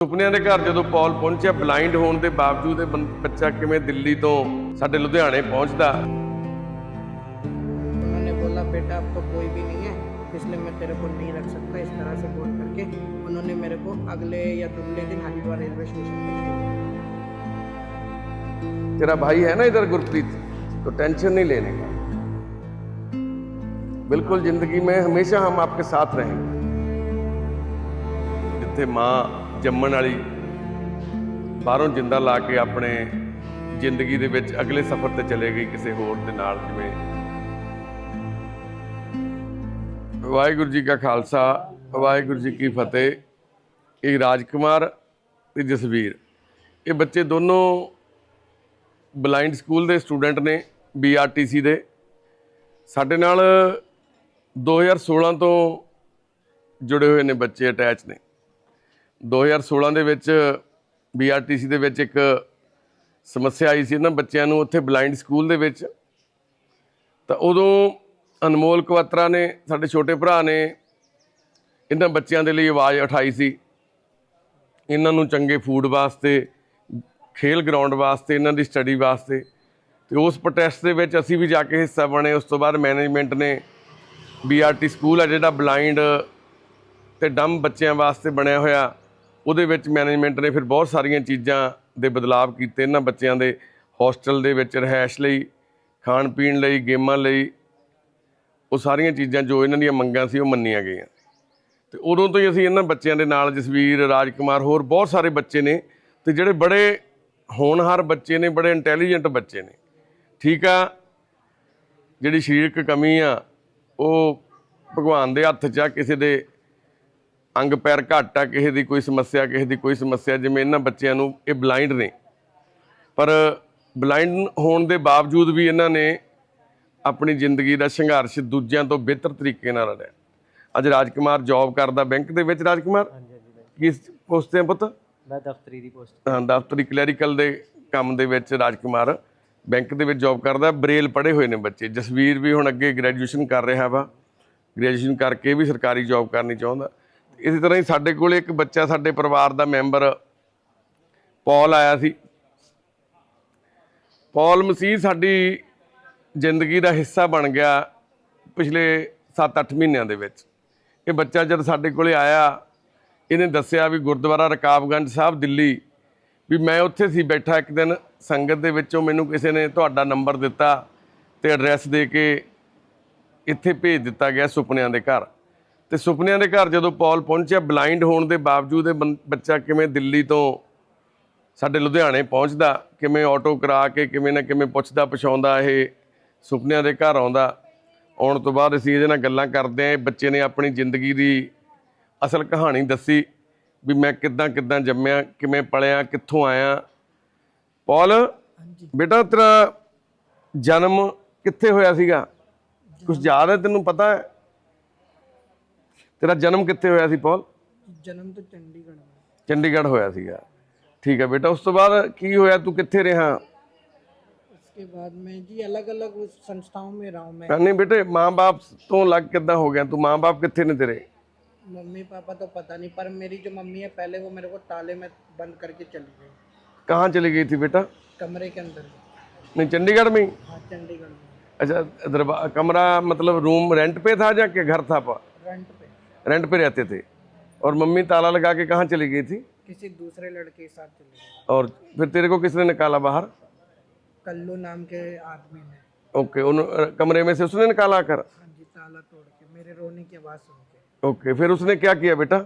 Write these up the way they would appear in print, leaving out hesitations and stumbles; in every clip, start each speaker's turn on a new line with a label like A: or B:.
A: ਸੁਪਨਿਆਂ ਦੇ ਘਰ ਜਦੋਂ ਪੌਲ ਪਹੁੰਚਿਆ, ਬਲਾਈਂਡ ਹੋਣ ਦੇ ਬਾਵਜੂਦ ਇਹ ਬੱਚਾ ਕਿਵੇਂ ਦਿੱਲੀ ਤੋਂ ਸਾਡੇ ਲੁਧਿਆਣੇ ਪਹੁੰਚਦਾ।
B: उन्होंने बोला बेटा अब तो कोई भी नहीं है, इसलिए मैं तेरे को नहीं रख सकता, इस तरह से बोल करके उन्होंने मेरे को अगले या दुगले दिन हरिद्वार रेलवे स्टेशन पर छोड़ दिया।
A: तेरा भाई है ना इधर गुरप्रीत, तो टेंशन नहीं लेने का, बिल्कुल जिंदगी में हमेशा हम आपके साथ रहेंगे। जिथे माँ जम्मण वाली बाहरों जिंदा ला के अपने जिंदगी दे विच अगले सफर ते चले गई किसी होर दे नाल। जिवें वाहिगुरू जी का खालसा वाहिगुरू जी की फतेह। ये राजकुमार ते जसवीर, ये बच्चे दोनों ब्लाइंड स्कूल के स्टूडेंट ने, BRTC दे। साडे नाल 2016 तो जुड़े हुए ने बच्चे, अटैच ने। 2016 ਦੇ ਵਿੱਚ BRTC ਦੇ ਵਿੱਚ ਇੱਕ ਸਮੱਸਿਆ ਆਈ ਸੀ ਇਹਨਾਂ ਬੱਚਿਆਂ ਨੂੰ ਉੱਥੇ ਬਲਾਈਂਡ ਸਕੂਲ ਦੇ ਵਿੱਚ। ਤਾਂ ਉਦੋਂ ਅਨਮੋਲ ਕਵਾਤਰਾ ਨੇ, ਸਾਡੇ ਛੋਟੇ ਭਰਾ ਨੇ, ਇਹਨਾਂ ਬੱਚਿਆਂ ਦੇ ਲਈ ਆਵਾਜ਼ ਉਠਾਈ ਸੀ। ਇਹਨਾਂ ਨੂੰ ਚੰਗੇ ਫੂਡ ਵਾਸਤੇ, ਖੇਲ ਗਰਾਊਂਡ ਵਾਸਤੇ, ਇਹਨਾਂ ਦੀ ਸਟੱਡੀ ਵਾਸਤੇ। ਅਤੇ ਉਸ ਪ੍ਰੋਟੈਸਟ ਦੇ ਵਿੱਚ ਅਸੀਂ ਵੀ ਜਾ ਕੇ ਹਿੱਸਾ ਬਣੇ। ਉਸ ਤੋਂ ਬਾਅਦ ਮੈਨੇਜਮੈਂਟ ਨੇ BRT ਸਕੂਲ ਆ ਜਿਹੜਾ ਬਲਾਈਂਡ ਅਤੇ ਡੰਮ ਬੱਚਿਆਂ ਵਾਸਤੇ ਬਣਿਆ ਹੋਇਆ, ਉਹਦੇ ਵਿੱਚ ਮੈਨੇਜਮੈਂਟ ਨੇ ਫਿਰ ਬਹੁਤ ਸਾਰੀਆਂ ਚੀਜ਼ਾਂ ਦੇ ਬਦਲਾਵ ਕੀਤੇ। ਇਹਨਾਂ ਬੱਚਿਆਂ ਦੇ ਹੋਸਟਲ ਦੇ ਵਿੱਚ ਰਿਹਾਇਸ਼ ਲਈ, ਖਾਣ ਪੀਣ ਲਈ, ਗੇਮਾਂ ਲਈ, ਉਹ ਸਾਰੀਆਂ ਚੀਜ਼ਾਂ ਜੋ ਇਹਨਾਂ ਦੀਆਂ ਮੰਗਾਂ ਸੀ ਉਹ ਮੰਨੀਆਂ ਗਈਆਂ। ਅਤੇ ਉਦੋਂ ਤੋਂ ਹੀ ਅਸੀਂ ਇਹਨਾਂ ਬੱਚਿਆਂ ਦੇ ਨਾਲ, ਜਸਵੀਰ, ਰਾਜਕੁਮਾਰ, ਹੋਰ ਬਹੁਤ ਸਾਰੇ ਬੱਚੇ ਨੇ, ਅਤੇ ਜਿਹੜੇ ਬੜੇ ਹੋਣਹਾਰ ਬੱਚੇ ਨੇ, ਬੜੇ ਇੰਟੈਲੀਜੈਂਟ ਬੱਚੇ ਨੇ। ਠੀਕ ਆ, ਜਿਹੜੀ ਸਰੀਰਕ ਕਮੀ ਆ ਉਹ ਭਗਵਾਨ ਦੇ ਹੱਥ 'ਚ ਆ। ਕਿਸੇ ਦੇ ਅੰਗ ਪੈਰ ਘੱਟ ਆ, ਕਿਸੇ ਦੀ ਕੋਈ ਸਮੱਸਿਆ, ਕਿਸੇ ਦੀ ਕੋਈ ਸਮੱਸਿਆ। ਜਿਵੇਂ ਇਹਨਾਂ ਬੱਚਿਆਂ ਨੂੰ, ਇਹ ਬਲਾਈਂਡ ਨੇ, ਪਰ ਬਲਾਈਂਡ ਹੋਣ ਦੇ ਬਾਵਜੂਦ ਵੀ ਇਹਨਾਂ ਨੇ ਆਪਣੀ ਜ਼ਿੰਦਗੀ ਦਾ ਸੰਘਰਸ਼ ਦੂਜਿਆਂ ਤੋਂ ਬਿਹਤਰ ਤਰੀਕੇ ਨਾਲ ਲੜਿਆ। ਅੱਜ ਰਾਜਕੁਮਾਰ ਜੌਬ ਕਰਦਾ ਬੈਂਕ ਦੇ ਵਿੱਚ। ਰਾਜਕੁਮਾਰ ਕਿਸ ਪੋਸਟ 'ਤੇ ਪੁੱਤ?
B: मैं दफ्तरी दी पोस्ट।
A: ਹਾਂ, ਦਫ਼ਤਰੀ ਕਲੈਰੀਕਲ ਦੇ ਕੰਮ ਦੇ ਵਿੱਚ ਰਾਜਕੁਮਾਰ ਬੈਂਕ ਦੇ ਵਿੱਚ ਜੌਬ ਕਰਦਾ। ਬਰੇਲ ਪੜ੍ਹੇ ਹੋਏ ਨੇ ਬੱਚੇ। ਜਸਵੀਰ ਵੀ ਹੁਣ ਅੱਗੇ ਗ੍ਰੈਜੂਏਸ਼ਨ ਕਰ ਰਿਹਾ ਵਾ, ਗ੍ਰੈਜੂਏਸ਼ਨ ਕਰਕੇ ਵੀ ਸਰਕਾਰੀ ਜੌਬ ਕਰਨੀ ਚਾਹੁੰਦਾ। ਇਸੇ ਤਰ੍ਹਾਂ ਹੀ ਸਾਡੇ ਕੋਲ ਇੱਕ ਬੱਚਾ, ਸਾਡੇ ਪਰਿਵਾਰ ਦਾ ਮੈਂਬਰ ਪੌਲ ਆਇਆ ਸੀ। ਪੌਲ ਮਸੀਹ ਸਾਡੀ ਜ਼ਿੰਦਗੀ ਦਾ ਹਿੱਸਾ ਬਣ ਗਿਆ ਪਿਛਲੇ 7-8 ਮਹੀਨਿਆਂ ਦੇ ਵਿੱਚ। ਇਹ ਬੱਚਾ ਜਦ ਸਾਡੇ ਕੋਲ ਆਇਆ, ਇਹਨੇ ਦੱਸਿਆ ਵੀ ਗੁਰਦੁਆਰਾ ਰਕਾਬਗੰਜ ਸਾਹਿਬ ਦਿੱਲੀ, ਵੀ ਮੈਂ ਉੱਥੇ ਸੀ ਬੈਠਾ ਇੱਕ ਦਿਨ ਸੰਗਤ ਦੇ ਵਿੱਚੋਂ, ਮੈਨੂੰ ਕਿਸੇ ਨੇ ਤੁਹਾਡਾ ਨੰਬਰ ਦਿੱਤਾ ਅਤੇ ਐਡਰੈਸ ਦੇ ਕੇ ਇੱਥੇ ਭੇਜ ਦਿੱਤਾ ਗਿਆ ਸੁਪਨਿਆਂ ਦੇ ਘਰ। ਅਤੇ ਸੁਪਨਿਆਂ ਦੇ ਘਰ ਜਦੋਂ ਪੌਲ ਪਹੁੰਚਿਆ, ਬਲਾਈਂਡ ਹੋਣ ਦੇ ਬਾਵਜੂਦ ਇਹ ਬੱਚਾ ਕਿਵੇਂ ਦਿੱਲੀ ਤੋਂ ਸਾਡੇ ਲੁਧਿਆਣੇ ਪਹੁੰਚਦਾ, ਕਿਵੇਂ ਆਟੋ ਕਰਾ ਕੇ, ਕਿਵੇਂ ਨਾ ਕਿਵੇਂ ਪੁੱਛਦਾ ਪਛਾਉਂਦਾ ਇਹ ਸੁਪਨਿਆਂ ਦੇ ਘਰ ਆਉਂਦਾ। ਆਉਣ ਤੋਂ ਬਾਅਦ ਅਸੀਂ ਇਹਦੇ ਨਾਲ ਗੱਲਾਂ ਕਰਦੇ ਹਾਂ। ਇਹ ਬੱਚੇ ਨੇ ਆਪਣੀ ਜ਼ਿੰਦਗੀ ਦੀ ਅਸਲ ਕਹਾਣੀ ਦੱਸੀ, ਵੀ ਮੈਂ ਕਿੱਦਾਂ ਜੰਮਿਆ, ਕਿਵੇਂ ਪਲਿਆ, ਕਿੱਥੋਂ ਆਇਆ। ਪੌਲ ਬੇਟਾ, ਤੇਰਾ ਜਨਮ ਕਿੱਥੇ ਹੋਇਆ ਸੀਗਾ? ਕੁਛ ਯਾਦ ਹੈ ਤੈਨੂੰ? ਪਤਾ ਹੈ ਤੇਰਾ ਜਨਮ ਕਿੱਥੇ ਹੋਇਆ ਸੀ ਪੌਲ?
B: जन्म तो चंडीगढ़ में।
A: ਚੰਡੀਗੜ੍ਹ ਹੋਇਆ ਸੀਗਾ। ਠੀਕ ਹੈ ਬੇਟਾ। ਉਸ ਤੋਂ ਬਾਅਦ ਕੀ ਹੋਇਆ? ਤੂੰ ਕਿੱਥੇ ਰਿਹਾ?
B: उसके बाद मैं जी अलग अलग संस्थाओं में रहा हूँ मैं।
A: ਨਹੀਂ ਬੇਟੇ, ਮਾਂ ਬਾਪ ਤੋਂ ਅਲੱਗ ਕਿੱਦਾਂ ਹੋ ਗਿਆ ਤੂੰ? ਮਾਂ ਬਾਪ ਕਿੱਥੇ ਨੇ ਤੇਰੇ?
B: मम्मी पापा तो पता नहीं, पर मेरी जो मम्मी है पहले वो मेरे को ताले में बंद करके चली गई,
A: कहाँ चली गई थी बेटा?
B: कमरे के अंदर।
A: नहीं, चंडीगढ़ में ही?
B: हाँ, चंडीगढ़ में।
A: अच्छा, दरबार कमरा मतलब रूम रेंट पे था या क्या घर था?
B: रेंट पे।
A: रेंट पे रहते थे। और मम्मी ताला लगा के कहाँ चली गई थी?
B: किसी दूसरे लड़के के साथ चली गई।
A: और फिर तेरे को किसने निकाला बाहर?
B: कल्लू नाम के आदमी ने।
A: ओके, उन कमरे में से उसने निकाला कर?
B: हाँ जी, ताला तोड़ के, मेरे रोने की आवाज़ सुन के।
A: ओके, फिर उसने क्या किया बेटा?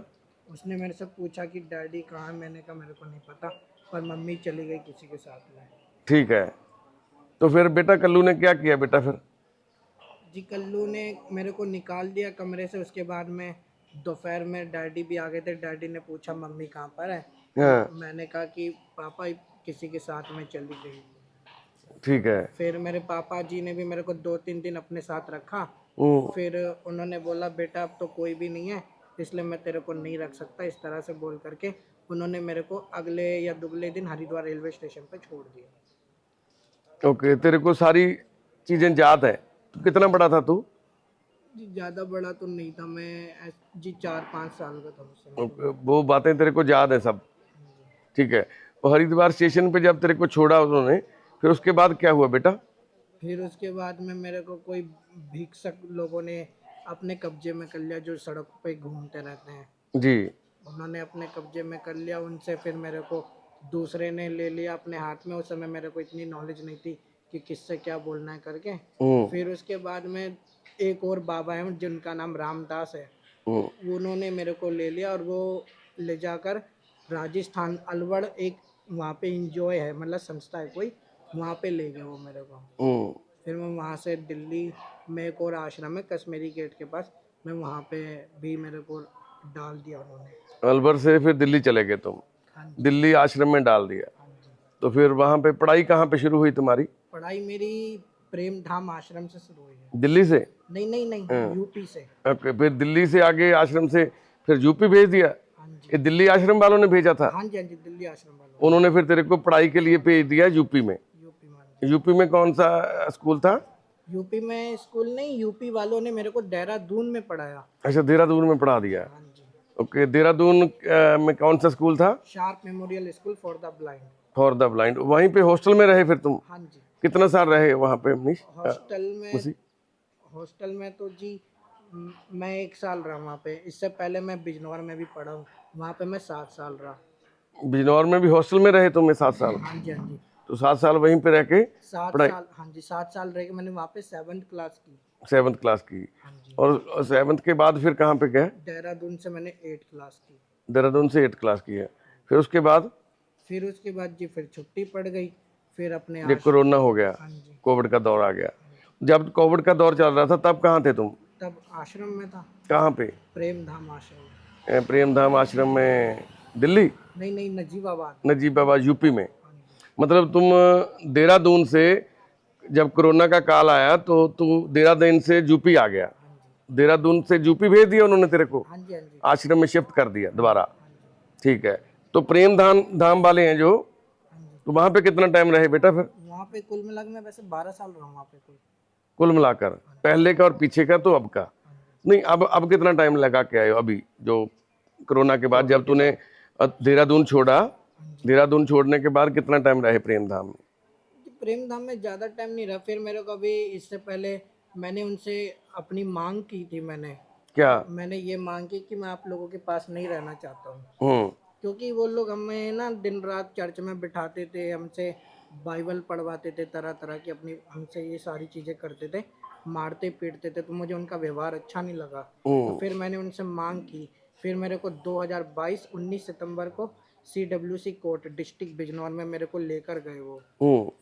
B: उसने मेरे से पूछा कि डैडी कहाँ है? मैंने कहा मेरे को नहीं पता, पर मम्मी चली गई किसी के साथ में।
A: ठीक है, तो फिर बेटा कल्लू ने क्या किया बेटा फिर?
B: जी, कल्लू ने मेरे को निकाल दिया कमरे से। उसके बाद में दोपहर में डैडी भी आ गए थे। डैडी ने पूछा मम्मी कहाँ पर है?
A: हाँ,
B: मैंने कहा कि पापा किसी के साथ में चली गई।
A: ठीक है।
B: फिर मेरे पापा जी ने भी मेरे को 2-3 दिन अपने साथ रखा। फिर उन्होंने बोला बेटा अब तो कोई भी नहीं है, इसलिए मैं तेरे को नहीं रख सकता, इस तरह से बोल करके उन्होंने मेरे को अगले या दुगले दिन हरिद्वार रेलवे स्टेशन पर छोड़ दिया।
A: ओके, तेरे को सारी चीज़ें याद है? तो कितना बड़ा था तू?
B: जी ज़्यादा बड़ा तो नहीं था मैं जी, 4-5 साल का था उस समय।
A: वो बातें तेरे को याद है सब? ठीक है। और हरिद्वार स्टेशन पे जब तेरे को छोड़ा उन्होंने, फिर उसके बाद क्या हुआ बेटा?
B: फिर उसके बाद में मेरे को कोई भिक्षक लोगों ने अपने कब्जे में कर लिया, जो सड़क पे घूमते रहते हैं,
A: जी।
B: उन्होंने अपने कब्जे में कर लिया उनसे। फिर मेरे को दूसरे ने ले लिया अपने हाथ में। उस समय मेरे को इतनी नॉलेज नहीं थी कि किससे क्या बोलना है करके। फिर उसके बाद में एक और बाबा हैं जिनका नाम रामदास है, उन्होंने मेरे को ले लिया और वो ले जाकर राजस्थान अलवर एक वहाँ पे इंजॉय है, मतलब संस्था है कोई, वहाँ पे ले गए वो मेरे को। फिर मैं वहाँ से दिल्ली में एक और आश्रम है कश्मीरी गेट के पास, मैं वहाँ पे भी मेरे को डाल दिया उन्होंने।
A: अलवर से फिर दिल्ली चले गए तुम?
B: हाँ जी।
A: दिल्ली आश्रम में डाल दिया।
B: हाँ जी।
A: तो फिर वहां पे पढ़ाई कहाँ पे शुरू हुई तुम्हारी?
B: पढ़ाई मेरी प्रेम धाम आश्रम से शुरू हुई है।
A: दिल्ली से?
B: नहीं नहीं नहीं, यूपी से।
A: ओके, फिर दिल्ली से आगे आश्रम से फिर यूपी भेज दिया?
B: हाँ जी।
A: ये दिल्ली आश्रम वालों ने भेजा था?
B: हाँ जी, हाँ जी, दिल्ली आश्रम वालों।
A: उन्होंने फिर तेरे को पढ़ाई के लिए भेज दिया यूपी में?
B: यूपी में।
A: यूपी में कौन सा स्कूल था?
B: यूपी में स्कूल नहीं, यूपी वालों ने मेरे को देहरादून में पढ़ाया।
A: अच्छा, देहरादून में पढ़ा दिया।
B: हाँ जी।
A: ओके, देहरादून में कौन सा स्कूल था?
B: Sharp memorial school for the blind.
A: For the blind. वहीं पे हॉस्टल में रहे फिर तुम?
B: हाँ जी।
A: कितना साल रहे वहाँ पे मनीष?
B: हॉस्टल में तो जी मैं 1 साल रहा वहाँ पे। इससे पहले मैं बिजनौर में भी पढ़ा हूँ, वहाँ पे मैं 7 साल रहा।
A: बिजनौर में भी हॉस्टल में रहे तुम 7 साल?
B: हाँ जी, हाँ जी।
A: तो 7 साल वहीं पे रह के
B: 7
A: पढ़ाई?
B: साल, हाँ जी, 7 साल रह के मैंने वहाँ पे 7th क्लास की।
A: 7th क्लास की।
B: हाँ जी।
A: और 7th के बाद फिर कहाँ पे गए?
B: देहरादून से मैंने 8th क्लास की।
A: देहरादून से 8th क्लास की है। फिर उसके बाद
B: जी फिर छुट्टी पड़ गई। फिर अपने
A: ये कोरोना हो गया,
B: हाँ जी।
A: कोविड का दौर आ गया। जब कोविड का दौर चल रहा था तब कहाँ थे तुम?
B: तब आश्रम में था,
A: कहाँ पे?
B: प्रेम धाम आश्रम।
A: प्रेमधाम आश्रम में दिल्ली?
B: नहीं नहीं, नजीबाबाद।
A: नजीबाबाद यूपी में।
B: हाँ जी।
A: मतलब तुम देहरादून से जब कोरोना का काल आया तो तू देहरादून से यूपी आ गया?
B: हाँ जी।
A: देहरादून से यूपी भेज दिया उन्होंने तेरे को?
B: हाँ जी। हाँ जी।
A: आश्रम में शिफ्ट कर दिया दोबारा?
B: हाँ जी।
A: ठीक है। तो प्रेम धाम धाम वाले हैं जो,
B: हाँ जी।
A: तो वहां पे कितना टाइम रहे बेटा फिर?
B: वहाँ पे कुल मिला के मैं वैसे 12 साल रहा हूँ वहाँ पे
A: कुल मिलाकर, पहले का और पीछे का तो अब का? नहीं, अब कितना टाइम लगा के आए हो अभी जो कोरोना के बाद? जब तूने देहरादून छोड़ा, देहरादून छोड़ने के बाद कितना टाइम रहे प्रेम धाम में?
B: प्रेम धाम में ज़्यादा टाइम नहीं रहा। फिर मेरे को अभी इससे पहले मैंने उनसे अपनी मांग की थी। मैंने ये मांग की कि मैं आप लोगों के पास नहीं रहना चाहता हूँ, क्योंकि वो लोग हमें ना दिन रात चर्च में बिठाते थे, हमसे बाइबल पढ़वाते थे, तरह तरह की अपनी हमसे ये सारी चीज़ें करते थे, मारते पीटते थे। तो मुझे उनका व्यवहार अच्छा नहीं लगा। तो फिर मैंने उनसे मांग की। फिर मेरे को 2022 19 सितंबर को CWC कोर्ट डिस्ट्रिक्ट बिजनौर में मेरे को लेकर गए वो।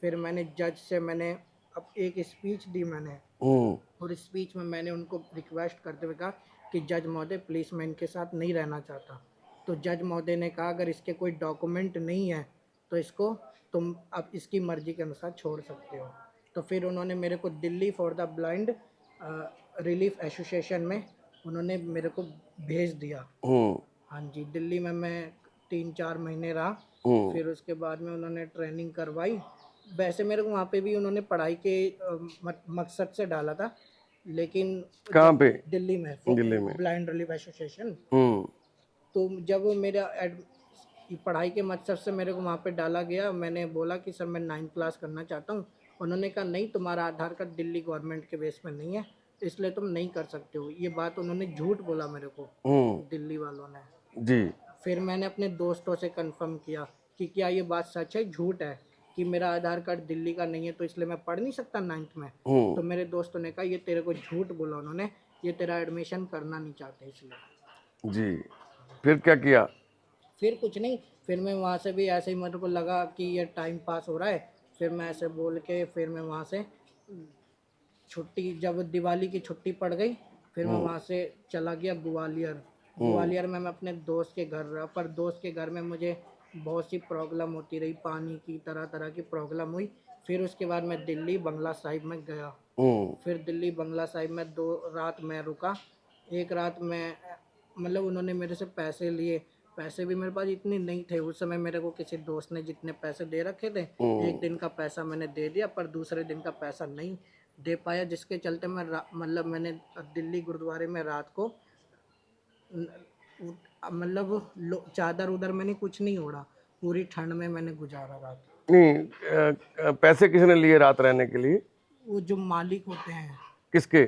B: फिर मैंने जज से मैंने अब एक स्पीच दी मैंने, और स्पीच में मैंने उनको रिक्वेस्ट करते हुए कहा कि जज महोदय प्लीज़ मैं इनके साथ नहीं रहना चाहता। तो जज महोदय ने कहा अगर इसके कोई डॉक्यूमेंट नहीं है तो इसको तुम अब इसकी मर्जी के अनुसार छोड़ सकते हो। तो फिर उन्होंने मेरे को Delhi for the blind relief association में उन्होंने मेरे को भेज दिया। हाँ जी, दिल्ली में मैं 3-4 महीने रहा। फिर उसके बाद में उन्होंने ट्रेनिंग करवाई। वैसे मेरे को वहाँ पे भी उन्होंने पढ़ाई के मकसद से डाला था, लेकिन
A: कहाँ पे?
B: दिल्ली में ब्लाइंड रिलीफ एसोसिएशन। तो जब मेरा पढ़ाई के मकसद से मेरे को वहाँ पे डाला गया, मैंने बोला कि सर मैं 9th क्लास करना चाहता हूँ। उन्होंने कहा नहीं, तुम्हारा आधार कार्ड दिल्ली गवर्नमेंट के बेस पे नहीं है, इसलिए तुम नहीं कर सकते हो। ये बात उन्होंने झूठ बोला मेरे को, दिल्ली वालों ने जी। फिर मैंने अपने दोस्तों से कंफर्म किया कि क्या ये बात सच है झूठ है कि मेरा आधार कार्ड दिल्ली का नहीं है तो इसलिए मैं पढ़ नहीं सकता 9th में। तो मेरे दोस्तों ने कहा ये तेरे को झूठ बोला उन्होंने, ये तेरा एडमिशन करना नहीं चाहते इसलिए जी। फिर क्या किया? फिर कुछ नहीं, फिर मैं वहाँ से भी ऐसे ही मेरे को लगा कि ये टाइम पास हो रहा है। फिर मैं ऐसे बोल के फिर मैं वहाँ से छुट्टी, जब दिवाली की छुट्टी पड़ गई, फिर मैं वहाँ से चला गया ग्वालियर में मैं अपने दोस्त के घर रहा। पर दोस्त के घर में मुझे बहुत सी प्रॉब्लम होती रही, पानी की तरह तरह की प्रॉब्लम हुई। फिर उसके बाद मैं दिल्ली बंगला साहिब में गया। फिर दिल्ली बंगला साहिब में 2 रात मैं रुका। एक रात में मतलब उन्होंने मेरे से पैसे लिए, पैसे भी मेरे पास इतने नहीं थे उस समय। मेरे को किसी दोस्त ने जितने पैसे दे रखे थे, एक दिन का पैसा मैंने दे दिया, पर दूसरे दिन का पैसा नहीं दे पाया, जिसके चलते मैं मतलब मैंने दिल्ली गुरुद्वारे में रात को मतलब चादर उधर मैंने कुछ नहीं ओढ़ा, पूरी ठंड में मैंने गुजारा रात।
A: नहीं पैसे किसने लिए रात रहने के लिए?
B: वो जो मालिक होते हैं,
A: किसके?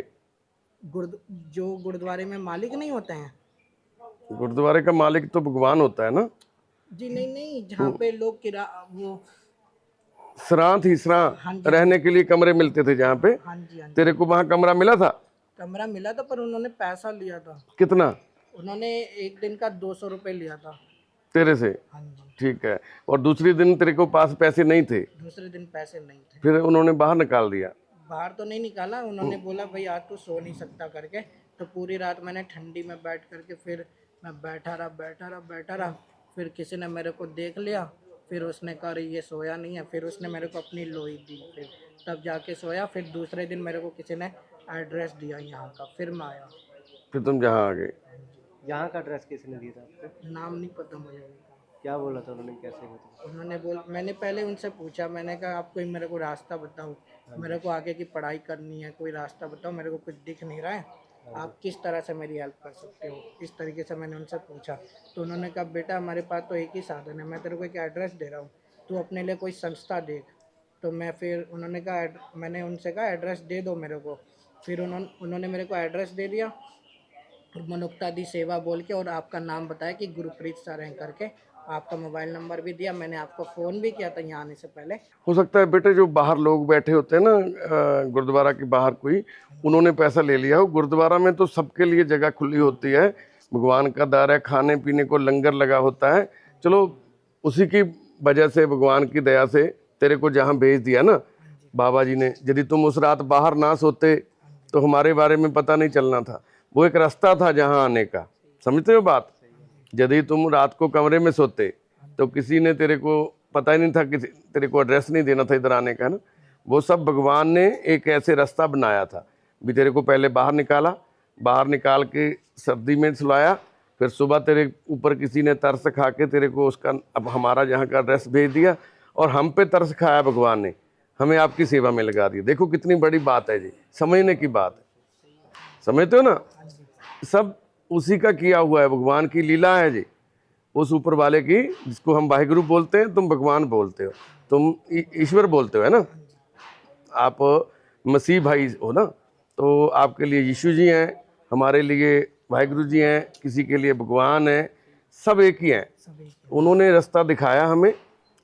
B: गुरुद जो गुरुद्वारे में मालिक नहीं होते हैं।
A: गुरुद्वारे का मालिक तो भगवान होता है ना।
B: जी नहीं नहीं, जहाँ पे लोग वो
A: सरां थी, सरां
B: हाँ जी
A: रहने के लिए कमरे मिलते थे जहाँ पे।
B: हाँ जी हाँ जी,
A: तेरे को वहाँ कमरा मिला था?
B: कमरा मिला था पर उन्होंने पैसा लिया था।
A: कितना?
B: उन्होंने एक दिन का 200 रुपये लिया था।
A: तेरे से?
B: हाँ जी।
A: ठीक है। और दूसरे दिन तेरे को पास पैसे नहीं थे?
B: दूसरे दिन पैसे नहीं थे।
A: फिर उन्होंने बाहर निकाल दिया?
B: बाहर तो नहीं निकाला, उन्होंने बोला भाई आज तू सो नहीं सकता करके। तो पूरी रात मैंने ठंडी में बैठ करके फिर मैं बैठा रहा। फिर किसी ने मेरे को देख लिया, फिर उसने कहा अरे ये सोया नहीं है। फिर उसने मेरे को अपनी लोई दी, फिर तब जाके सोया। फिर दूसरे दिन मेरे को किसी ने एड्रेस दिया यहाँ का, फिर मैं आया।
A: फिर तुम जहाँ आ गए?
C: यहाँ का एड्रेस किसने दिया था आपको?
B: नाम नहीं पता मुझे।
C: क्या बोला था उन्होंने, कैसे बताया?
B: उन्होंने मैंने पहले उनसे पूछा, मैंने कहा आप कोई मेरे को रास्ता बताओ, मेरे को आगे की पढ़ाई करनी है, कोई रास्ता बताओ, मेरे को कुछ दिख नहीं रहा है, आप किस तरह से मेरी हेल्प कर सकते हो। इस तरीके से मैंने उनसे पूछा। तो उन्होंने कहा बेटा हमारे पास तो एक ही साधन है, मैं तेरे को एक एड्रेस दे रहा हूँ, तू अपने लिए कोई संस्था देख। तो मैं फिर उन्होंने कहा, मैंने उनसे कहा एड्रेस दे दो मेरे को। फिर उन्होंने मेरे को एड्रेस दे दिया, मनुक्ता दी सेवा बोल के, और आपका नाम बताया कि गुरप्रीत सर हैं करके। आपका मोबाइल नंबर भी दिया, मैंने आपको फ़ोन भी किया था यहाँ आने से पहले।
A: हो सकता है बेटे जो बाहर लोग बैठे होते हैं ना गुरुद्वारा के बाहर कोई, उन्होंने पैसा ले लिया हो। गुरुद्वारा में तो सबके लिए जगह खुली होती है, भगवान का दर है, खाने पीने को लंगर लगा होता है। चलो उसी की वजह से, भगवान की दया से तेरे को जहाँ भेज दिया ना बाबा जी ने। यदि तुम उस रात बाहर ना सोते तो हमारे बारे में पता नहीं चलना था। वो एक रास्ता था जहाँ आने का, समझते हो बात? यदि तुम रात को कमरे में सोते तो किसी ने तेरे को पता ही नहीं था, किसी तेरे को एड्रेस नहीं देना था इधर आने का ना। वो सब भगवान ने एक ऐसे रास्ता बनाया था भी। तेरे को पहले बाहर निकाला, बाहर निकाल के सर्दी में सुलाया, फिर सुबह तेरे ऊपर किसी ने तरस खा के तेरे को उसका अब हमारा जहाँ का एड्रेस भेज दिया, और हम पे तरस खाया भगवान ने, हमें आपकी सेवा में लगा दिया। देखो कितनी बड़ी बात है जी, समझने की बात है, समझते हो ना? सब उसी का किया हुआ है, भगवान की लीला है जी, उस ऊपर वाले की, जिसको हम वाहिगुरु बोलते हैं, तुम भगवान बोलते हो, तुम ईश्वर बोलते हो, है ना? आप मसीह भाई हो ना, तो आपके लिए यीशु जी हैं, हमारे लिए वाहिगुरु जी हैं, किसी के लिए भगवान है, सब एक ही हैं। उन्होंने रास्ता दिखाया हमें।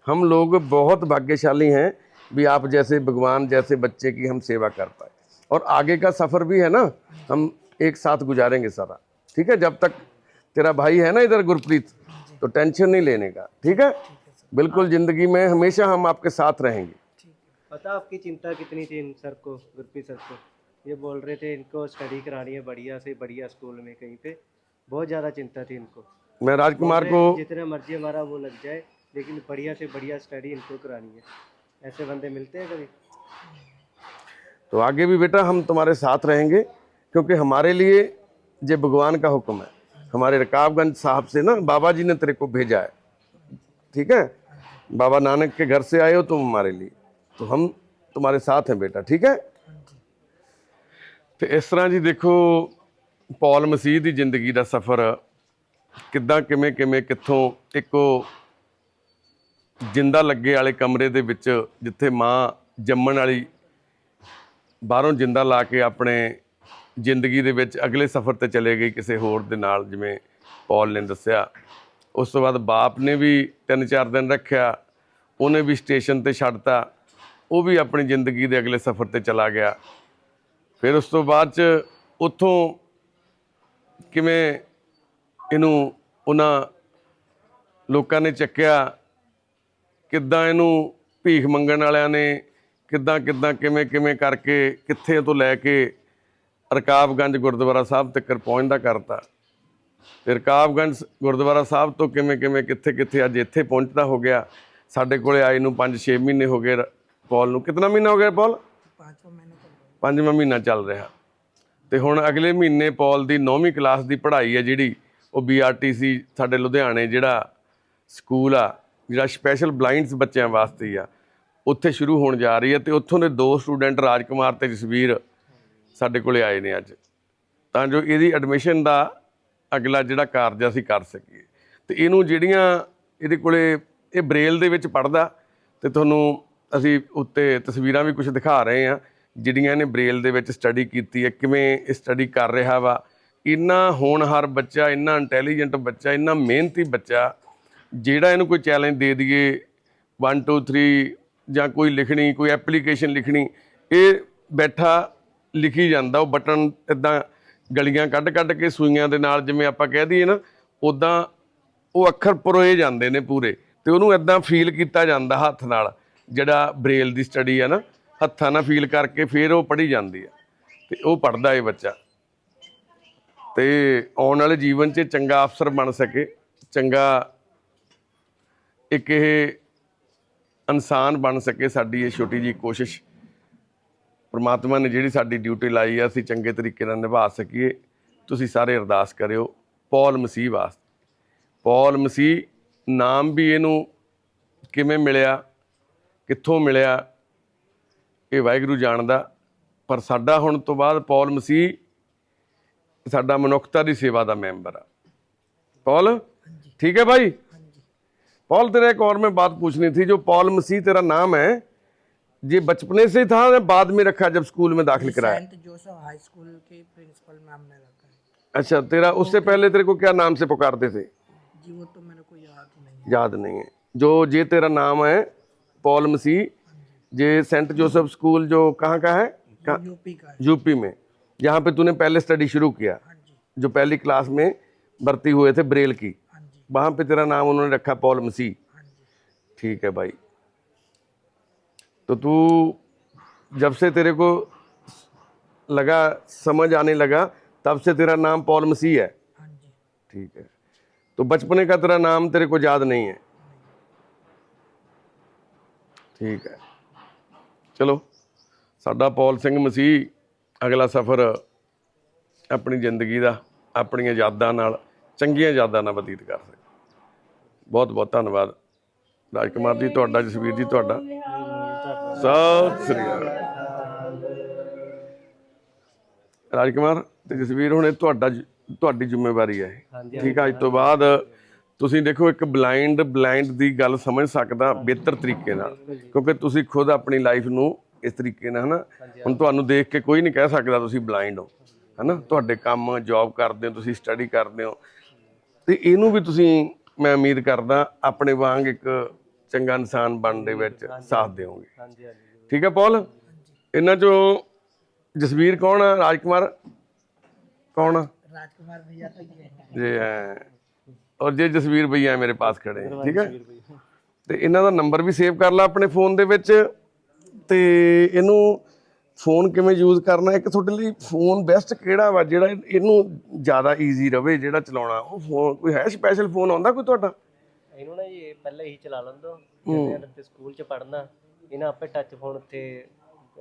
A: हम लोग बहुत भाग्यशाली हैं भी आप जैसे भगवान जैसे बच्चे की हम सेवा कर पाए। और आगे का सफ़र भी है ना, हम एक साथ गुजारेंगे सारा, ठीक है? जब तक तेरा भाई है ना इधर गुरप्रीत, तो टेंशन नहीं लेने का, ठीक है? बिल्कुल, ज़िंदगी में हमेशा हम आपके साथ रहेंगे।
C: पता आपकी चिंता कितनी थी इन सर को, गुरप्रीत सर को? ये बोल रहे थे इनको स्टडी करानी है बढ़िया से बढ़िया स्कूल में कहीं पे, बहुत ज़्यादा चिंता थी इनको।
A: मैं राजकुमार को,
C: जितना मर्जी हमारा वो लग जाए, लेकिन बढ़िया से बढ़िया स्टडी इनको करानी है। ऐसे बंदे मिलते हैं कभी?
A: तो आगे भी बेटा हम तुम्हारे साथ रहेंगे, क्योंकि हमारे लिए ये भगवान का हुक्म है। हमारे रकाबगंज साहब से ना बाबा जी ने तेरे को भेजा है, ठीक है? बाबा नानक के घर से आए हो तुम हमारे लिए, तो हम तुम्हारे साथ हैं बेटा, ठीक है? तो इस तरह जी देखो पॉल मसीह ਦੀ ਜ਼ਿੰਦਗੀ ਦਾ ਸਫ਼ਰ ਕਿੱਦਾਂ ਕਿਵੇਂ ਕਿੱਥੋਂ ਇੱਕੋ ਜਿੰਦਾ ਲੱਗੇ ਵਾਲੇ ਕਮਰੇ ਦੇ ਵਿੱਚ, ਜਿੱਥੇ ਮਾਂ ਜੰਮਣ ਵਾਲੀ ਬਾਹਰੋਂ ਜਿੰਦਾ ਲਾ ਕੇ ਆਪਣੇ ਜ਼ਿੰਦਗੀ ਦੇ ਵਿੱਚ ਅਗਲੇ ਸਫ਼ਰ ਤੇ ਚਲੇ ਗਈ ਕਿਸੇ ਹੋਰ ਦੇ ਨਾਲ, ਜਿਵੇਂ ਪੌਲ ਨੇ ਦੱਸਿਆ। ਉਸ ਤੋਂ ਬਾਅਦ ਬਾਪ ਨੇ ਵੀ 3-4 ਦਿਨ ਰੱਖਿਆ, ਉਹਨੇ ਵੀ ਸਟੇਸ਼ਨ ਤੇ ਛੱਡਤਾ, ਉਹ ਵੀ ਆਪਣੀ ਜ਼ਿੰਦਗੀ ਦੇ ਅਗਲੇ ਸਫ਼ਰ ਤੇ ਚਲਾ ਗਿਆ। ਫਿਰ ਉਸ ਤੋਂ ਬਾਅਦ 'ਚ ਉੱਥੋਂ ਕਿਵੇਂ ਇਹਨੂੰ ਉਹਨਾਂ ਲੋਕਾਂ ਨੇ ਚੱਕਿਆ, ਕਿੱਦਾਂ ਇਹਨੂੰ ਭੀਖ ਮੰਗਣ ਵਾਲਿਆਂ ਨੇ ਕਿੱਦਾਂ ਕਿਵੇਂ ਕਰਕੇ ਕਿੱਥੇ ਤੋਂ ਲੈ ਕੇ ਰਕਾਬਗੰਜ ਗੁਰਦੁਆਰਾ ਸਾਹਿਬ ਤੱਕ ਪਹੁੰਚਦਾ ਕਰਤਾ। ਫਿਰ ਰਕਾਬਗੰਜ ਗੁਰਦੁਆਰਾ ਸਾਹਿਬ ਤੋਂ ਕਿਵੇਂ ਕਿੱਥੇ ਅੱਜ ਇੱਥੇ ਪਹੁੰਚਦਾ ਹੋ ਗਿਆ। ਸਾਡੇ ਕੋਲੇ ਆਏ ਨੂੰ 5-6 ਮਹੀਨੇ ਹੋ ਗਏ ਪੌਲ ਨੂੰ। ਕਿੰਨਾ ਮਹੀਨਾ ਹੋ ਗਿਆ ਪੌਲ? 5ਵਾਂ ਮਹੀਨਾ ਚੱਲ ਰਿਹਾ। ਤੇ ਹੁਣ ਅਗਲੇ ਮਹੀਨੇ ਪੌਲ ਦੀ 9ਵੀਂ ਕਲਾਸ ਦੀ ਪੜ੍ਹਾਈ ਹੈ ਜਿਹੜੀ, ਉਹ BRTC ਸਾਡੇ ਲੁਧਿਆਣੇ ਜਿਹੜਾ ਸਕੂਲ ਆ, ਜਿਹੜਾ ਸਪੈਸ਼ਲ ਬਲਾਈਂਡਸ ਬੱਚਿਆਂ ਵਾਸਤੇ ਹੀ ਆ, ਉੱਥੇ ਸ਼ੁਰੂ ਹੋਣ ਜਾ ਰਹੀ ਹੈ। ਤੇ ਉੱਥੋਂ ਦੇ 2 ਸਟੂਡੈਂਟ ਰਾਜਕੁਮਾਰ ਤੇ ਜਸਵੀਰ ਸਾਡੇ ਕੋਲੇ ਆਏ ਨੇ ਅੱਜ, ਤਾਂ ਜੋ ਇਹਦੀ ਐਡਮਿਸ਼ਨ ਦਾ ਅਗਲਾ ਜਿਹੜਾ ਕਾਰਜ ਅਸੀਂ ਕਰ ਸਕੀਏ। ਤੇ ਇਹਨੂੰ ਜਿਹੜੀਆਂ ਇਹਦੇ ਕੋਲੇ ਇਹ ਬ੍ਰੇਲ ਦੇ ਵਿੱਚ ਪੜ੍ਹਦਾ ਤੇ ਤੁਹਾਨੂੰ ਅਸੀਂ ਉੱਤੇ ਤਸਵੀਰਾਂ ਵੀ ਕੁਝ ਦਿਖਾ ਰਹੇ ਹਾਂ ਜਿਹੜੀਆਂ ਇਹਨੇ ਬ੍ਰੇਲ ਦੇ ਵਿੱਚ ਸਟੱਡੀ ਕੀਤੀ ਹੈ, ਕਿਵੇਂ ਇਹ ਸਟੱਡੀ ਕਰ ਰਿਹਾ ਵਾ। ਇੰਨਾ ਹੋਣਹਾਰ ਬੱਚਾ, ਇੰਨਾ ਇੰਟੈਲੀਜੈਂਟ ਬੱਚਾ, ਇੰਨਾ ਮਿਹਨਤੀ ਬੱਚਾ, ਜਿਹੜਾ ਇਹਨੂੰ ਕੋਈ ਚੈਲੰਜ ਦੇ ਦਈਏ 1 2 3 ਜਾਂ ਕੋਈ ਲਿਖਣੀ, ਕੋਈ ਐਪਲੀਕੇਸ਼ਨ ਲਿਖਣੀ, ਇਹ ਬੈਠਾ ਲਿਖੀ ਜਾਂਦਾ। ਉਹ ਬਟਨ ਇੱਦਾਂ ਗਲੀਆਂ ਕੱਢ ਕੱਢ ਕੇ ਸੂਈਆਂ ਦੇ ਨਾਲ, ਜਿਵੇਂ ਆਪਾਂ ਕਹਿ ਦਈਏ ਨਾ, ਉੱਦਾਂ ਉਹ ਅੱਖਰ ਪਰੋਏ ਜਾਂਦੇ ਨੇ ਪੂਰੇ, ਤੇ ਉਹਨੂੰ ਇੱਦਾਂ ਫੀਲ ਕੀਤਾ ਜਾਂਦਾ ਹੱਥ ਨਾਲ। ਜਿਹੜਾ ਬ੍ਰੇਲ ਦੀ ਸਟੱਡੀ ਆ ਨਾ, ਹੱਥਾਂ ਨਾਲ ਫੀਲ ਕਰਕੇ ਫਿਰ ਉਹ ਪੜ੍ਹੀ ਜਾਂਦੀ ਆ, ਤੇ ਉਹ ਪੜ੍ਹਦਾ ਇਹ ਬੱਚਾ, ਤੇ ਆਉਣ ਵਾਲੇ ਜੀਵਨ 'ਚ ਚੰਗਾ ਅਫਸਰ ਬਣ ਸਕੇ, ਚੰਗਾ ਇੱਕ ਇਹ ਇਨਸਾਨ ਬਣ ਸਕੇ। ਸਾਡੀ ਇਹ ਛੋਟੀ ਜਿਹੀ ਕੋਸ਼ਿਸ਼ ਪਰਮਾਤਮਾ ਨੇ ਜਿਹੜੀ ਸਾਡੀ ਡਿਊਟੀ ਲਾਈ ਆ, ਅਸੀਂ ਚੰਗੇ ਤਰੀਕੇ ਨਾਲ ਨਿਭਾ ਸਕੀਏ। ਤੁਸੀਂ ਸਾਰੇ ਅਰਦਾਸ ਕਰਿਓ ਪੌਲ ਮਸੀਹ ਵਾਸਤੇ। ਪੌਲ ਮਸੀਹ ਨਾਮ ਵੀ ਇਹਨੂੰ ਕਿਵੇਂ ਮਿਲਿਆ, ਕਿੱਥੋਂ ਮਿਲਿਆ, ਇਹ ਵਾਹਿਗੁਰੂ ਜਾਣਦਾ। ਪਰ ਸਾਡਾ ਹੁਣ ਤੋਂ ਬਾਅਦ ਪੌਲ ਮਸੀਹ ਸਾਡਾ ਮਨੁੱਖਤਾ ਦੀ ਸੇਵਾ ਦਾ ਮੈਂਬਰ ਆ। पॉल ठीक है भाई। पॉल तेरा एक और मैं बात पूछनी थी, जो पॉल मसीह तेरा नाम है, ये बचपने से था या बाद में रखा जब स्कूल में दाखिल कराया?
B: सेंट जोसेफ हाई स्कूल के प्रिंसिपल मैम ने रखा है।
A: अच्छा, तेरा उससे पहले तेरे को क्या नाम से पुकारते थे?
B: जी वो तो मेरे को
A: याद नहीं है। जो ये तेरा नाम है पॉल मसीह, ये सेंट जोसेफ स्कूल जो कहाँ का है?
B: यूपी का है।
A: यूपी में, जहाँ पे तूने पहले स्टडी शुरू किया, जो पहली क्लास में भर्ती हुए थे ब्रेल की, वहाँ पे तेरा नाम उन्होंने रखा पॉल मसीह। ठीक है भाई। तो तू जब से तेरे को लगा, समझ आने लगा, तब से तेरा नाम पॉल मसीह है? ठीक है। तो बचपने का तेरा नाम तेरे को याद नहीं है? ठीक है। चलो, साडा पॉल सिंह मसीह अगला सफ़र अपनी जिंदगी का अपनियां यादां नाल, चंगियां यादां नाल बतीत कर सके। बहुत बहुत धन्यवाद राजकुमार जी, तुहाडा, जसवीर जी तुहाडा। सत श्री अकाल राजकुमार ते जसवीर, हुण ਤੁਹਾਡੀ ਜ਼ਿੰਮੇਵਾਰੀ ਹੈ ਇਹ। ਠੀਕ ਹੈ, ਅੱਜ ਤੋਂ ਬਾਅਦ ਤੁਸੀਂ ਦੇਖੋ ਇੱਕ ਬਲਾਈਂਡ ਦੀ ਗੱਲ ਸਮਝ ਸਕਦਾ ਬਿਹਤਰ ਤਰੀਕੇ ਨਾਲ, ਕਿਉਂਕਿ ਤੁਸੀਂ ਖੁਦ ਆਪਣੀ ਲਾਈਫ ਨੂੰ ਇਸ ਤਰੀਕੇ ਨਾਲ, ਹਨਾ, ਹੁਣ ਤੁਹਾਨੂੰ ਦੇਖ ਕੇ ਕੋਈ ਨਹੀਂ ਕਹਿ ਸਕਦਾ ਤੁਸੀਂ ਬਲਾਈਂਡ ਹੋ, ਹਨਾ। ਤੁਹਾਡੇ ਕੰਮ, ਜੌਬ ਕਰਦੇ ਹੋ, ਤੁਸੀਂ ਸਟੱਡੀ ਕਰਦੇ ਹੋ, ਤੇ ਇਹਨੂੰ ਵੀ ਤੁਸੀਂ, ਮੈਂ ਉਮੀਦ ਕਰਦਾ, ਆਪਣੇ ਵਾਂਗ ਇੱਕ ਚੰਗਾ ਇਨਸਾਨ ਬਣਨ ਦੇ ਵਿੱਚ ਸਾਥ ਦਿਓਗੇ। ਠੀਕ ਹੈ ਪੌਲ। ਇਹਨਾਂ ਚੋਂ ਜਸਵੀਰ ਕੌਣ ਆ, ਰਾਜकुमार कौन?
B: राजकुमार भैया तो
A: ये है, और ये जसवीर भैया मेरे पास खड़े हैं। ठीक है, ਤੇ ਇਹਨਾਂ ਦਾ ਨੰਬਰ ਵੀ ਸੇਵ ਕਰ ਲਾ ਆਪਣੇ ਫੋਨ ਦੇ ਵਿੱਚ। ਤੇ ਇਹਨੂੰ ਫੋਨ ਕਿਵੇਂ ਯੂਜ਼ ਕਰਨਾ, ਇੱਕ ਤੁਹਾਡੇ ਲਈ ਫੋਨ ਬੈਸਟ ਕਿਹੜਾ ਵਾ ਜਿਹੜਾ ਇਹਨੂੰ ਜ਼ਿਆਦਾ ਈਜ਼ੀ ਰਵੇ ਜਿਹੜਾ ਚਲਾਉਣਾ, ਉਹ ਫੋਨ ਕੋਈ ਹੈ? ਸਪੈਸ਼ਲ ਫੋਨ ਆਉਂਦਾ ਕੋਈ ਤੁਹਾਡਾ?
C: ਇਹਨੂੰ ਨਾ ਜੀ ਪਹਿਲਾਂ ਹੀ ਚਲਾ ਲੈਂਦੋ, ਜਦੋਂ ਤੇ ਸਕੂਲ 'ਚ ਪੜ੍ਹਨਾ, ਇਹਨਾਂ ਆਪੇ ਟੱਚ ਫੋਨ ਉੱਤੇ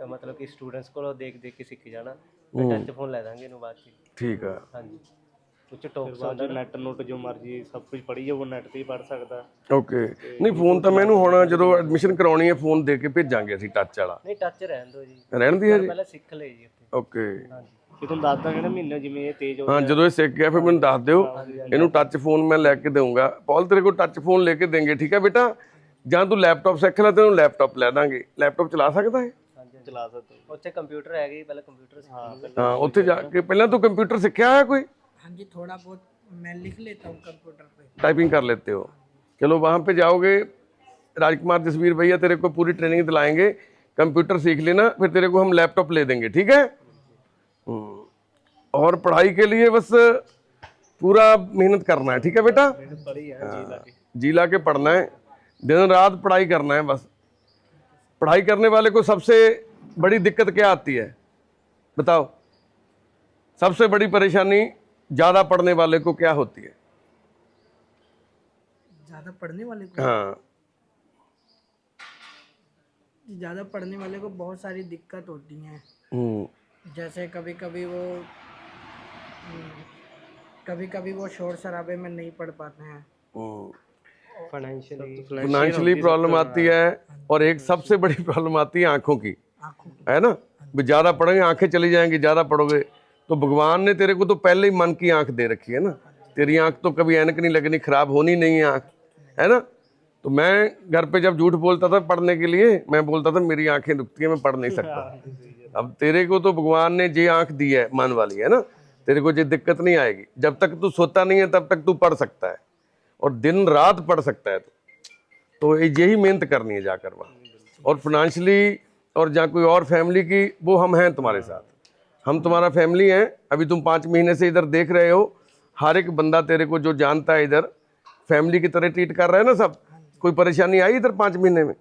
C: मतलब कि स्टूडेंट्स को देख देख के सीख जाना, टच फोन ले देंगे इन्हों बाद में।
A: ठीक है।
C: हाँ जी, कुछ टॉक्स आंदा, नेट नोट जो मर्जी सब कुछ पढ़ी है, वो नेट ਤੇ ਹੀ ਪੜ੍ਹ ਸਕਦਾ।
A: ਓਕੇ। ਨਹੀਂ ਫੋਨ ਤਾਂ ਮੈਨੂੰ ਹੁਣ ਜਦੋਂ ਐਡਮਿਸ਼ਨ ਕਰਾਉਣੀ ਹੈ ਫੋਨ ਦੇ ਕੇ ਭੇਜਾਂਗੇ ਅਸੀਂ, ਟੱਚ ਵਾਲਾ।
C: ਨਹੀਂ ਟੱਚ ਰਹਿਣ ਦਿਓ ਜੀ,
A: ਰਹਿਣ ਦੀ ਹੈ ਜੀ,
C: ਪਹਿਲਾਂ ਸਿੱਖ ਲਈ ਜੀ ਉੱਥੇ।
A: ਓਕੇ।
C: ਹਾਂ ਜੀ, ਫਿਰ ਤੁਹਾਨੂੰ ਦੱਸ ਦਾਂਗੇ ਨਾ ਮਹੀਨੇ ਜਿਵੇਂ ਇਹ ਤੇਜ਼ ਹੋ
A: ਹਾਂ, ਜਦੋਂ ਇਹ ਸਿੱਖ ਗਿਆ ਫਿਰ ਮੈਨੂੰ ਦੱਸ ਦਿਓ। ਇਹਨੂੰ ਟੱਚ ਫੋਨ ਮੈਂ ਲੈ ਕੇ ਦੇਵਾਂਗਾ। ਪੌਲ ਤੇਰੇ ਕੋਲ ਟੱਚ ਫੋਨ ਲੈ ਕੇ ਦੇਂਗੇ, ਠੀਕ ਹੈ ਬੇਟਾ? ਜਾਂ ਤੂੰ ਲੈਪਟਾਪ ਸਿੱਖ ਲੈ, ਤੈਨੂੰ ਲੈਪਟਾਪ ਲੈ ਦਾਂਗੇ। ਲੈਪਟਾਪ ਚਲਾ ਸਕਦਾ ਹੈ?
C: ਚਲਾ ਸਕਦੇ। ਉੱਥੇ ਕੰਪਿਊਟਰ ਹੈਗਾ ਜੀ, ਪਹਿਲਾਂ ਕੰਪਿਊਟਰ ਸਿੱਖ।
A: ਹਾਂ, ਉੱਥੇ ਜਾ ਕੇ ਪਹਿਲਾਂ ਤੂੰ ਕੰप्यूटर सीखा है कोई?
B: हाँ जी, थोड़ा बहुत मैं लिख लेता हूँ कंप्यूटर पे,
A: टाइपिंग कर लेते हो? चलो, वहाँ पे जाओगे, राजकुमार जसवीर भैया तेरे को पूरी ट्रेनिंग दिलाएंगे, कंप्यूटर सीख लेना, फिर तेरे को हम लैपटॉप ले देंगे। ठीक है? और पढ़ाई के लिए बस पूरा मेहनत करना है। ठीक है बेटा? जी ला के पढ़ना है, दिन रात पढ़ाई करना है बस। पढ़ाई करने वाले को सबसे बड़ी दिक्कत क्या आती है बताओ? सबसे बड़ी परेशानी ज़्यादा पढ़ने वाले को क्या होती है?
B: ज़्यादा पढ़ने वाले को,
A: हाँ,
B: ज़्यादा पढ़ने वाले को बहुत सारी दिक्कत होती हैं। जैसे कभी कभी वो शोर शराबे में नहीं पढ़ पाते हैं,
A: फाइनेंशियली प्रॉब्लम आती है, और एक सबसे बड़ी प्रॉब्लम आती है आँखों की, है ना? ज़्यादा पढ़ोगे आंखें चली जाएंगी, ज़्यादा पढ़ोगे तो भगवान ने तेरे को तो पहले ही मन की आंख दे रखी है ना। तेरी आंख तो कभी ऐनक नहीं लगनी, खराब होनी नहीं है आंख, है ना? तो मैं घर पे जब झूठ बोलता था पढ़ने के लिए, मैं बोलता था मेरी आंखें दुखती है, मैं पढ़ नहीं सकता। अब तेरे को तो भगवान ने जे आंख दी है मन वाली, है ना, तेरे को ये दिक्कत नहीं आएगी। जब तक तू सोता नहीं है तब तक तू पढ़ सकता है, और दिन रात पढ़ सकता है तो यही मेहनत करनी है जाकर वहाँ। और फाइनेंशियली और जहाँ कोई और फैमिली की, वो हम हैं तुम्हारे साथ, हम तुम्हारा फैमिली हैं। अभी तुम 5 महीने से इधर देख रहे हो, हर एक बंदा तेरे को जो जानता है इधर फैमिली की तरह ट्रीट कर रहा है ना सब। कोई परेशानी आई इधर 5 महीने में?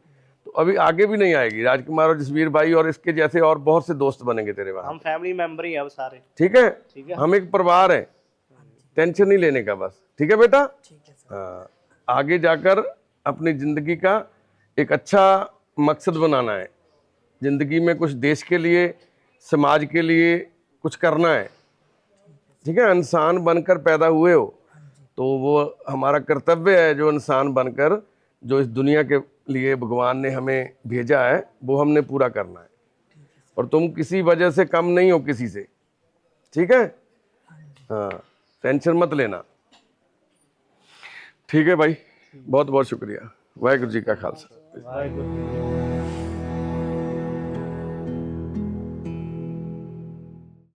A: तो अभी आगे भी नहीं आएगी। राजकुमार और जसवीर भाई और इसके जैसे और बहुत से दोस्त बनेंगे तेरे वहाँ।
D: हम फैमिली मेंबर ही हैं अब सारे।
A: ठीक है, हम एक परिवार है, टेंशन नहीं लेने का बस। ठीक है बेटा? हाँ, आगे जाकर अपनी ज़िंदगी का एक अच्छा मकसद बनाना है, ज़िंदगी में कुछ देश के लिए, समाज के लिए कुछ करना है। ठीक है, इंसान बनकर पैदा हुए हो तो वो हमारा कर्तव्य है, जो इंसान बनकर जो इस दुनिया के लिए भगवान ने हमें भेजा है वो हमने पूरा करना है। और तुम किसी वजह से कम नहीं हो किसी से, ठीक है? हाँ, टेंशन मत लेना। ठीक है भाई, बहुत बहुत शुक्रिया। वाहिगुरू जी का खालसा।
C: वाहिगुरू।